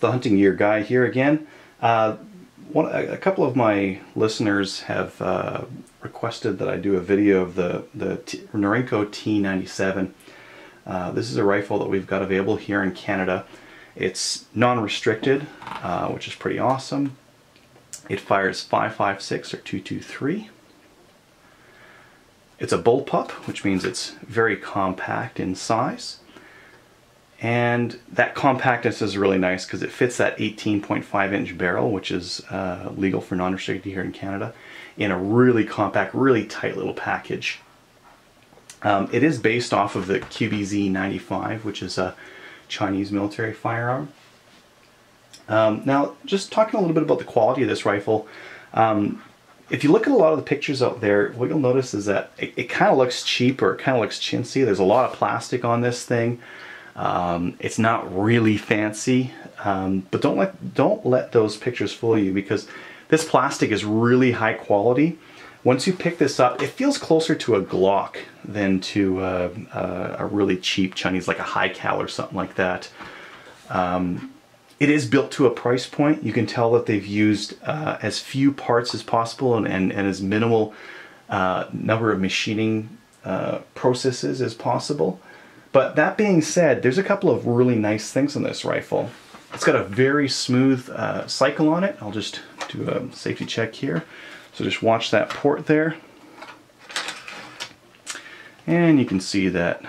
the hunting gear guy here again. A couple of my listeners have requested that I do a video of the Norinco T97. This is a rifle that we've got available here in Canada. It's non-restricted, which is pretty awesome. It fires 5.56 or 2.23. It's a bullpup, which means it's very compact in size. And that compactness is really nice because it fits that 18.5 inch barrel, which is legal for non-restricted here in Canada, in a really compact, really tight little package. It is based off of the QBZ-95, which is a Chinese military firearm. Now, just talking a little bit about the quality of this rifle, if you look at a lot of the pictures out there, what you'll notice is that it kind of looks cheap, or it kind of looks chintzy. There's a lot of plastic on this thing. It's not really fancy, but don't let those pictures fool you, because this plastic is really high quality. Once you pick this up, it feels closer to a Glock than to a really cheap Chinese, like a high cal or something like that. It is built to a price point. You can tell that they've used as few parts as possible and as minimal number of machining processes as possible. But that being said, there's a couple of really nice things on this rifle. It's got a very smooth cycle on it. I'll just do a safety check here. So just watch that port there. And you can see that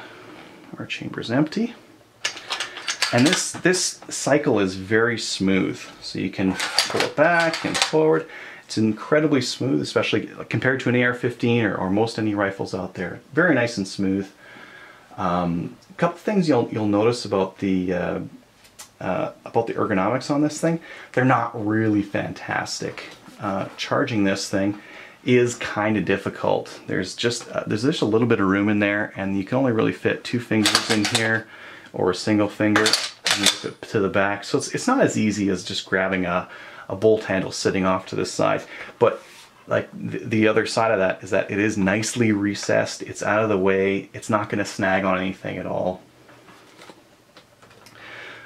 our chamber is empty. And this cycle is very smooth. So you can pull it back and forward. It's incredibly smooth, especially compared to an AR-15 or most any rifles out there. Very nice and smooth. A couple things you'll notice about the ergonomics on this thing. They're not really fantastic. Charging this thing is kind of difficult. There's just a little bit of room in there, and you can only really fit 2 fingers in here, or a single finger to the back. So it's not as easy as just grabbing a bolt handle sitting off to the side. But like the other side of that is that it is nicely recessed. It's out of the way. It's not going to snag on anything at all.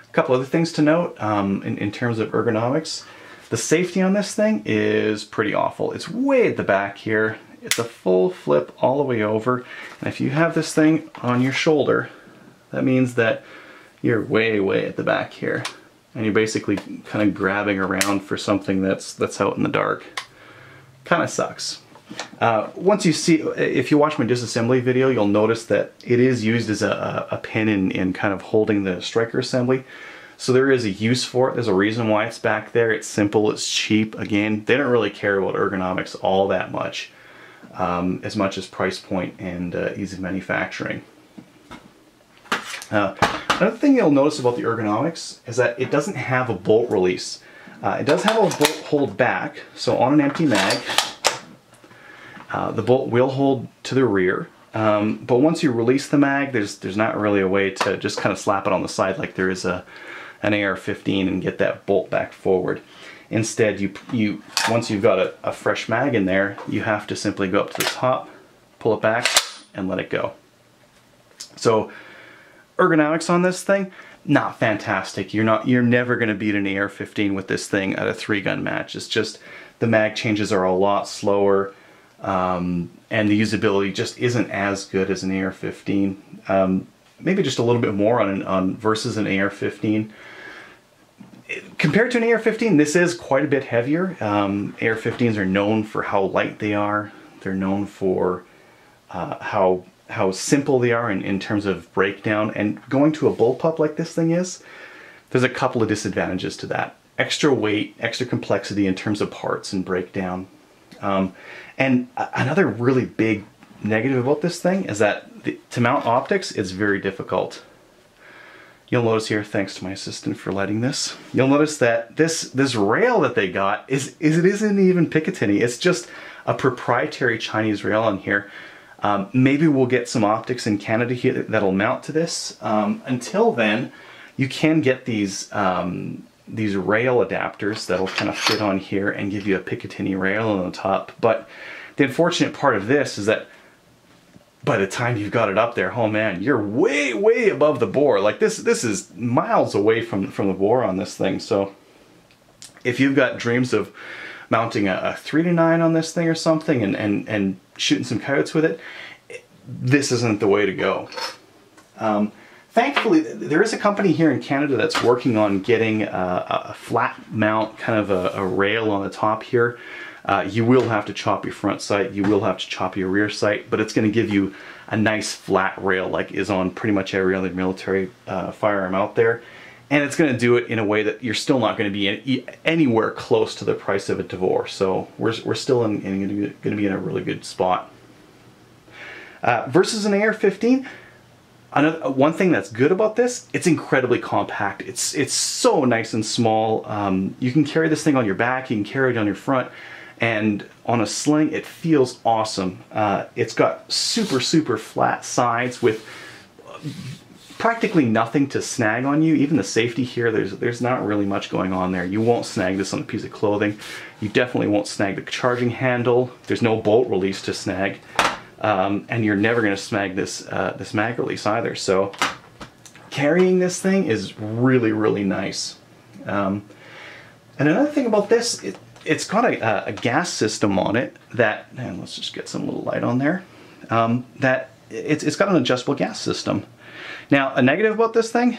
A couple other things to note in terms of ergonomics. The safety on this thing is pretty awful. It's way at the back here. It's a full flip all the way over. And if you have this thing on your shoulder, that means that you're way at the back here. And you're basically kind of grabbing around for something that's out in the dark. Kind of sucks. Once you see, if you watch my disassembly video, you'll notice that it is used as a pin in kind of holding the striker assembly. So there is a use for it. There's a reason why it's back there. It's simple, it's cheap. Again, they don't really care about ergonomics all that much as price point and ease of manufacturing. Another thing you'll notice about the ergonomics is that it doesn't have a bolt release. It does have a bolt hold back, so on an empty mag, the bolt will hold to the rear. But once you release the mag, there's not really a way to just kind of slap it on the side like there is an AR-15 and get that bolt back forward. Instead, once you've got a fresh mag in there, you have to simply go up to the top, pull it back, and let it go. So ergonomics on this thing, not fantastic. You're never going to beat an AR-15 with this thing at a 3-gun match. It's just the mag changes are a lot slower, and the usability just isn't as good as an AR-15. Maybe just a little bit more on versus an AR-15. Compared to an AR-15, this is quite a bit heavier. AR-15s are known for how light they are. They're known for how simple they are in terms of breakdown. And going to a bullpup like this thing is, there's a couple of disadvantages to that. Extra weight, extra complexity in terms of parts and breakdown. And another really big negative about this thing is that to mount optics, it's very difficult. You'll notice here, thanks to my assistant for lighting this, you'll notice that this rail that they got it isn't even Picatinny. It's just a proprietary Chinese rail on here. Maybe we'll get some optics in Canada here that'll mount to this. Until then, you can get these rail adapters that'll kind of fit on here and give you a Picatinny rail on the top. But the unfortunate part of this is that by the time you've got it up there, oh man, you're way, way above the bore. Like this is miles away from the bore on this thing. So if you've got dreams of mounting a 3-9 on this thing or something and shooting some coyotes with it, this isn't the way to go. Thankfully, there is a company here in Canada that's working on getting a flat mount, kind of a rail on the top here. You will have to chop your front sight, you will have to chop your rear sight, but it's going to give you a nice flat rail like is on pretty much every other military firearm out there. And it's going to do it in a way that you're still not going to be anywhere close to the price of a Tavor. So we're still going to be in a really good spot. Versus an AR-15, one thing that's good about this, it's incredibly compact. It's so nice and small. You can carry this thing on your back, you can carry it on your front, and on a sling it feels awesome. It's got super, super flat sides with practically nothing to snag on you. Even the safety here, there's not really much going on there. You won't snag this on a piece of clothing. You definitely won't snag the charging handle. There's no bolt release to snag. And you're never going to snag this this mag release either. So carrying this thing is really, really nice. And another thing about this, it's got a gas system on it that, and let's just get some little light on there, that it's got an adjustable gas system. Now, a negative about this thing,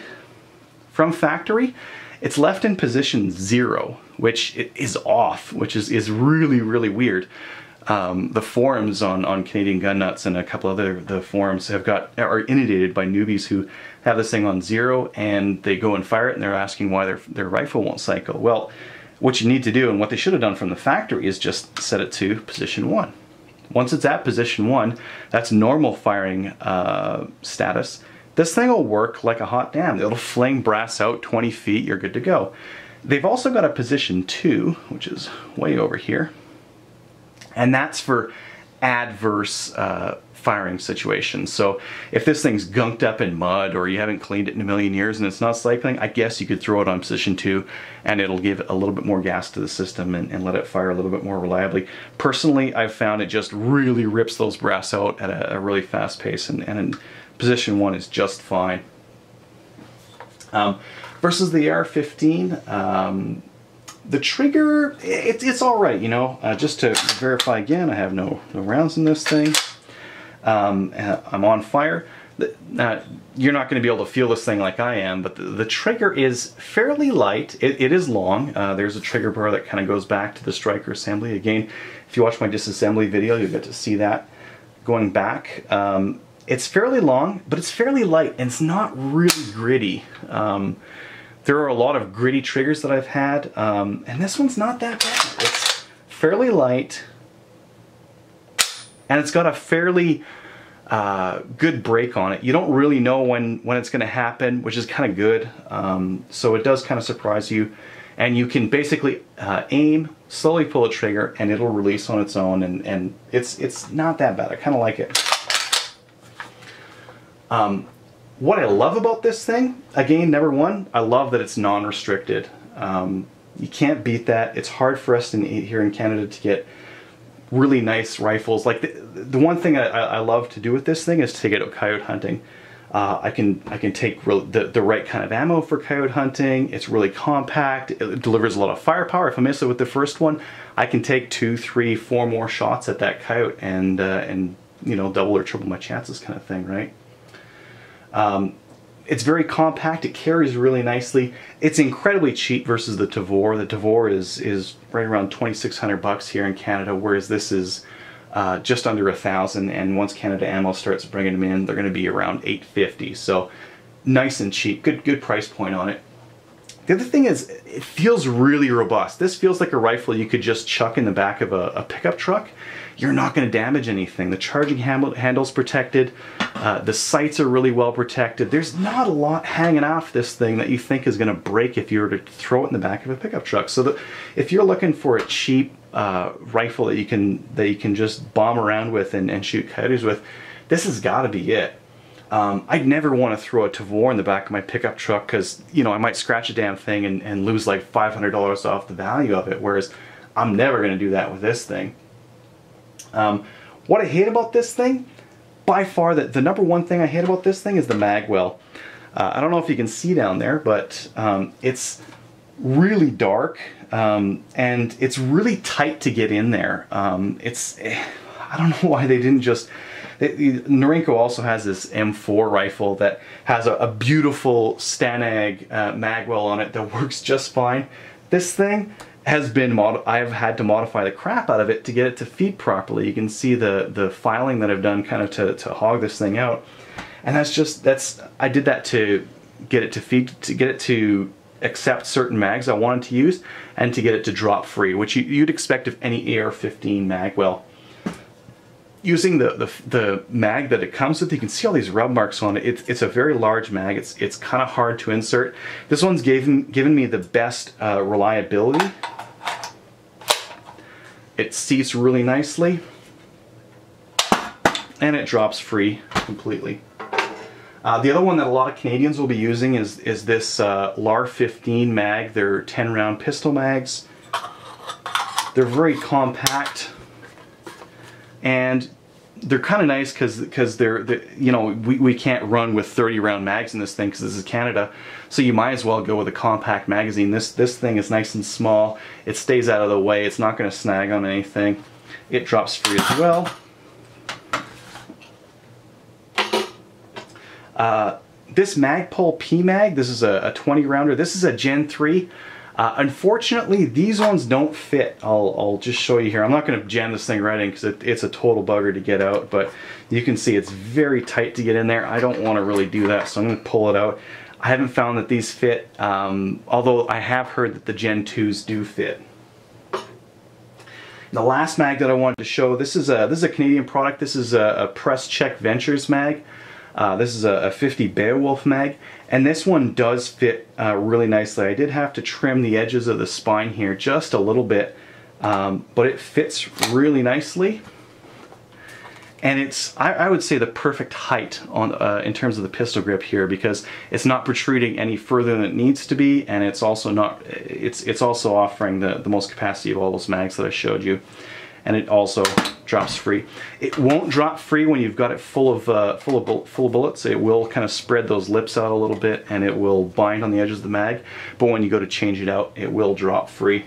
from factory, it's left in position 0, which is off, which is really, really weird. The forums on Canadian Gun Nuts and a couple other the forums are inundated by newbies who have this thing on 0 and they go and fire it and they're asking why their rifle won't cycle. Well, what you need to do, and what they should have done from the factory, is just set it to position 1. Once it's at position 1, that's normal firing status. This thing will work like a hot damn. It'll fling brass out 20 feet, you're good to go. They've also got a position 2, which is way over here. And that's for adverse firing situations. So if this thing's gunked up in mud or you haven't cleaned it in a million years and it's not cycling, I guess you could throw it on position 2 and it'll give a little bit more gas to the system and let it fire a little bit more reliably. Personally, I've found it just really rips those brass out at a really fast pace, and in position 1 is just fine. Versus the AR-15, the trigger, it's all right, you know. Just to verify again, I have no rounds in this thing. I'm on fire. You're not going to be able to feel this thing like I am, but the trigger is fairly light. It is long. There's a trigger bar that kind of goes back to the striker assembly. Again, if you watch my disassembly video, you'll get to see that going back. It's fairly long, but it's fairly light, and it's not really gritty. There are a lot of gritty triggers that I've had, and this one's not that bad. It's fairly light, and it's got a fairly good break on it. You don't really know when it's going to happen, which is kind of good. So it does kind of surprise you, and you can basically aim, slowly pull a trigger, and it'll release on its own, and it's not that bad. I kind of like it. What I love about this thing, again, number one, I love that it's non-restricted. You can't beat that. It's hard for us here in Canada to get really nice rifles. Like the one thing I love to do with this thing is to take it out coyote hunting. I can take the right kind of ammo for coyote hunting. It's really compact. It delivers a lot of firepower. If I miss it with the first one, I can take 2, 3, 4 more shots at that coyote and you know, double or triple my chances, kind of thing, right? It's very compact. It carries really nicely. It's incredibly cheap versus the Tavor. The Tavor is right around 2,600 bucks here in Canada, whereas this is just under 1,000. And once Canada Ammo starts bringing them in, they're going to be around $850. So nice and cheap. Good price point on it. The other thing is, it feels really robust. This feels like a rifle you could just chuck in the back of a pickup truck. You're not going to damage anything. The charging handle's protected. The sights are really well protected. There's not a lot hanging off this thing that you think is going to break if you were to throw it in the back of a pickup truck. So if you're looking for a cheap rifle that you can just bomb around with and shoot coyotes with, this has got to be it. I'd never want to throw a Tavor in the back of my pickup truck because, you know, I might scratch a damn thing and lose like $500 off the value of it, whereas I'm never going to do that with this thing. What I hate about this thing, by far, the number one thing I hate about this thing is the mag well. I don't know if you can see down there, but it's really dark, and it's really tight to get in there. I don't know why they didn't just... Norinco also has this M4 rifle that has a beautiful Stanag magwell on it that works just fine. This thing has been I've had to modify the crap out of it to get it to feed properly. You can see the filing that I've done kind of to hog this thing out, and I did that to get it to feed, to get it to accept certain mags I wanted to use, and to get it to drop free, which you'd expect of any AR-15 magwell. Using the mag that it comes with, you can see all these rub marks on it. It's a very large mag. It's kind of hard to insert. This one's given me the best reliability. It seats really nicely, and it drops free completely. The other one that a lot of Canadians will be using is this LAR-15 mag. They're 10-round pistol mags. They're very compact, and they're kind of nice because they're you know, we can't run with 30-round mags in this thing because this is Canada, so you might as well go with a compact magazine. This thing is nice and small. It stays out of the way. It's not going to snag on anything. It drops free as well. This Magpul P-Mag, this is a 20-rounder. This is a Gen 3. Unfortunately, these ones don't fit. I'll just show you here. I'm not going to jam this thing right in because it's a total bugger to get out, but you can see it's very tight to get in there. I don't want to really do that, so I'm going to pull it out. I haven't found that these fit, although I have heard that the Gen 2s do fit. The last mag that I wanted to show, this is a Canadian product. This is a Press Check Ventures mag. This is a 50 Beowulf Mag, and this one does fit really nicely. I did have to trim the edges of the spine here just a little bit, but it fits really nicely. And it's, I would say, the perfect height on in terms of the pistol grip here, because it's not protruding any further than it needs to be, and it's also not, it's also offering the most capacity of all those mags that I showed you. And it also drops free. It won't drop free when you've got it full of bullets. It will kind of spread those lips out a little bit, and it will bind on the edges of the mag. But when you go to change it out, it will drop free.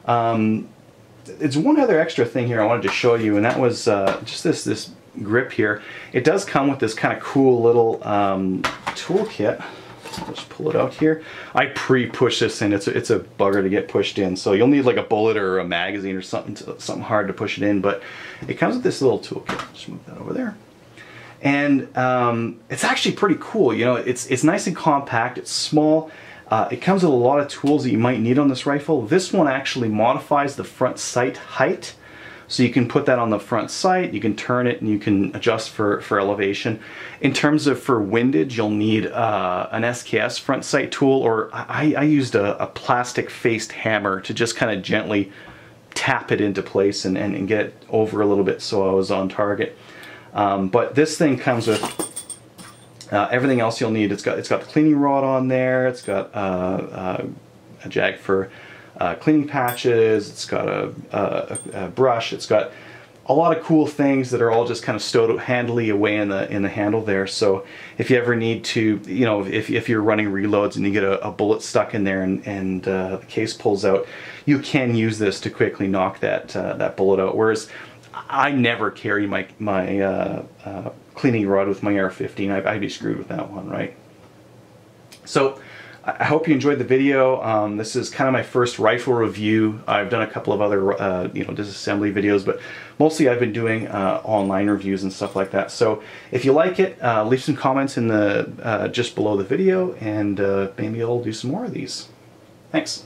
It's one other extra thing here I wanted to show you, and that was just this grip here. It does come with this kind of cool little toolkit. I'll just pull it out here. I pre-push this in. It's a bugger to get pushed in, so you'll need like a bullet or a magazine or something hard to push it in. But it comes with this little toolkit. Just move that over there, and it's actually pretty cool. You know, it's nice and compact. It's small. It comes with a lot of tools that you might need on this rifle. This one actually modifies the front sight height. So you can put that on the front sight, you can turn it, and you can adjust for elevation. In terms of for windage, you'll need an SKS front sight tool, or I used a plastic-faced hammer to just kind of gently tap it into place and get it over a little bit so I was on target. But this thing comes with everything else you'll need. It's got the cleaning rod on there, it's got a jag for cleaning patches, it's got a brush, it's got a lot of cool things that are all just kind of stowed handily away in the handle there. So if you ever need to, you know, if you're running reloads and you get a bullet stuck in there and the case pulls out, you can use this to quickly knock that bullet out. Whereas I never carry my cleaning rod with my AR-15. I'd be screwed with that one, right? So I hope you enjoyed the video. This is kind of my first rifle review. I've done a couple of other you know, disassembly videos, but mostly I've been doing online reviews and stuff like that. So if you like it, leave some comments in the just below the video, and maybe I'll do some more of these. Thanks.